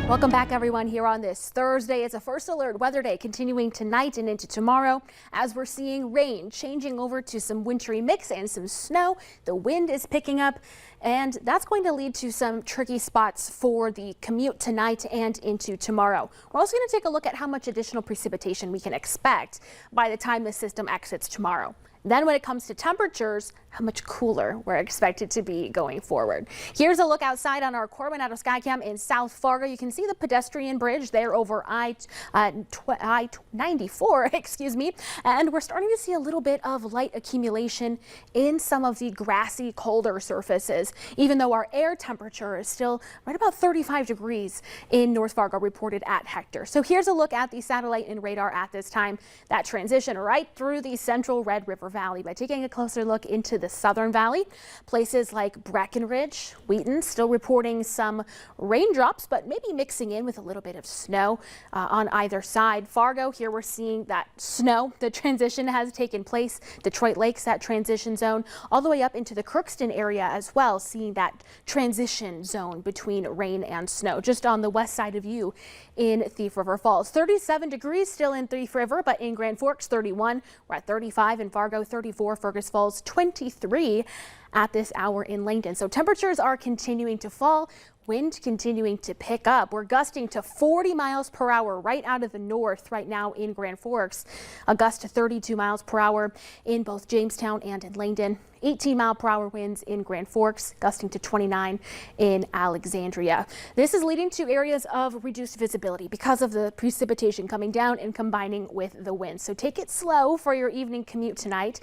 Welcome back, everyone, here on this Thursday. It's a first alert weather day continuing tonight and into tomorrow as we're seeing rain changing over to some wintry mix and some snow. The wind is picking up, and that's going to lead to some tricky spots for the commute tonight and into tomorrow. We're also going to take a look at how much additional precipitation we can expect by the time the system exits tomorrow. Then when it comes to temperatures, how much cooler we're expected to be going forward. Here's a look outside on our Coronado Skycam in South Fargo. You can see the pedestrian bridge there over I-94, excuse me. And we're starting to see a little bit of light accumulation in some of the grassy, colder surfaces, even though our air temperature is still right about 35 degrees in North Fargo reported at Hector. So here's a look at the satellite and radar at this time. That transition right through the central Red River Valley by taking a closer look into the Southern Valley. Places like Breckenridge, Wheaton still reporting some raindrops, but maybe mixing in with a little bit of snow on either side. Fargo, here we're seeing that snow. The transition has taken place. Detroit Lakes, that transition zone, all the way up into the Crookston area as well, seeing that transition zone between rain and snow. Just on the west side of you in Thief River Falls. 37 degrees still in Thief River, but in Grand Forks 31. We're at 35 in Fargo, 34 Fergus Falls, 23 at this hour in Langdon. So temperatures are continuing to fall. Wind continuing to pick up. We're gusting to 40 miles per hour right out of the north right now in Grand Forks. A gust to 32 miles per hour in both Jamestown and in Langdon. 18-mile-per-hour winds in Grand Forks, gusting to 29 in Alexandria. This is leading to areas of reduced visibility because of the precipitation coming down and combining with the wind. So take it slow for your evening commute tonight.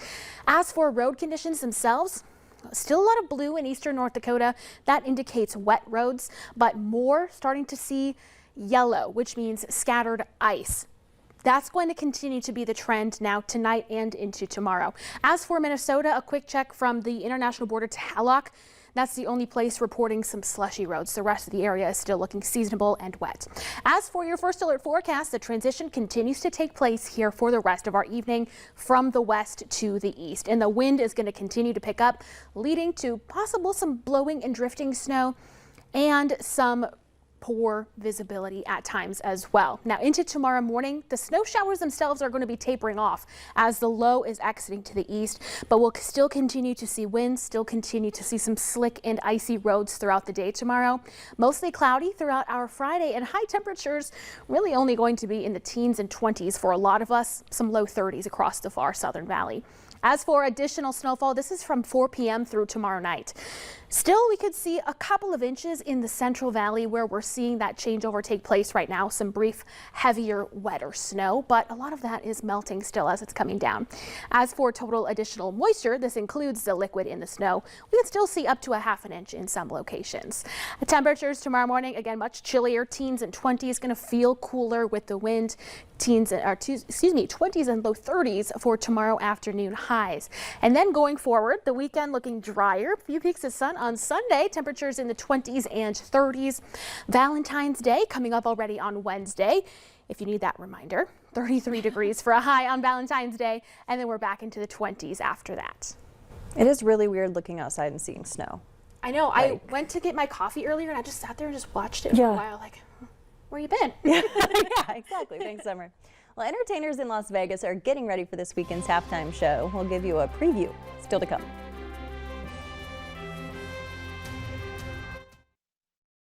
As for road conditions themselves, still a lot of blue in eastern North Dakota. That indicates wet roads, but more starting to see yellow, which means scattered ice. That's going to continue to be the trend now tonight and into tomorrow. As for Minnesota, a quick check from the international border to Hallock. That's the only place reporting some slushy roads. The rest of the area is still looking seasonable and wet. As for your first alert forecast, the transition continues to take place here for the rest of our evening from the west to the east. And the wind is going to continue to pick up, leading to possible some blowing and drifting snow and some poor visibility at times as well. Now into tomorrow morning, the snow showers themselves are going to be tapering off as the low is exiting to the east, but we'll still continue to see winds, still continue to see some slick and icy roads throughout the day tomorrow. Mostly cloudy throughout our Friday, and high temperatures really only going to be in the teens and 20s for a lot of us, some low 30s across the far southern valley. As for additional snowfall, this is from 4 p.m. through tomorrow night. Still, we could see a couple of inches in the Central Valley where we're seeing that changeover take place right now. Some brief, heavier, wetter snow, but a lot of that is melting still as it's coming down. As for total additional moisture, this includes the liquid in the snow. We can still see up to a half an inch in some locations. The temperatures tomorrow morning, again, much chillier. Teens and 20s, going to feel cooler with the wind. 20s and low 30s for tomorrow afternoon highs. And then going forward, the weekend looking drier. A few peaks of sun on Sunday. Temperatures in the 20s and 30s. Valentine's Day coming up already on Wednesday. If you need that reminder, 33 degrees for a high on Valentine's Day. And then we're back into the 20s after that. It is really weird looking outside and seeing snow. I know. I went to get my coffee earlier and I just sat there and just watched it for a while. Like, where you been? Yeah, exactly. Thanks, Summer. Well, entertainers in Las Vegas are getting ready for this weekend's halftime show. We'll give you a preview still to come.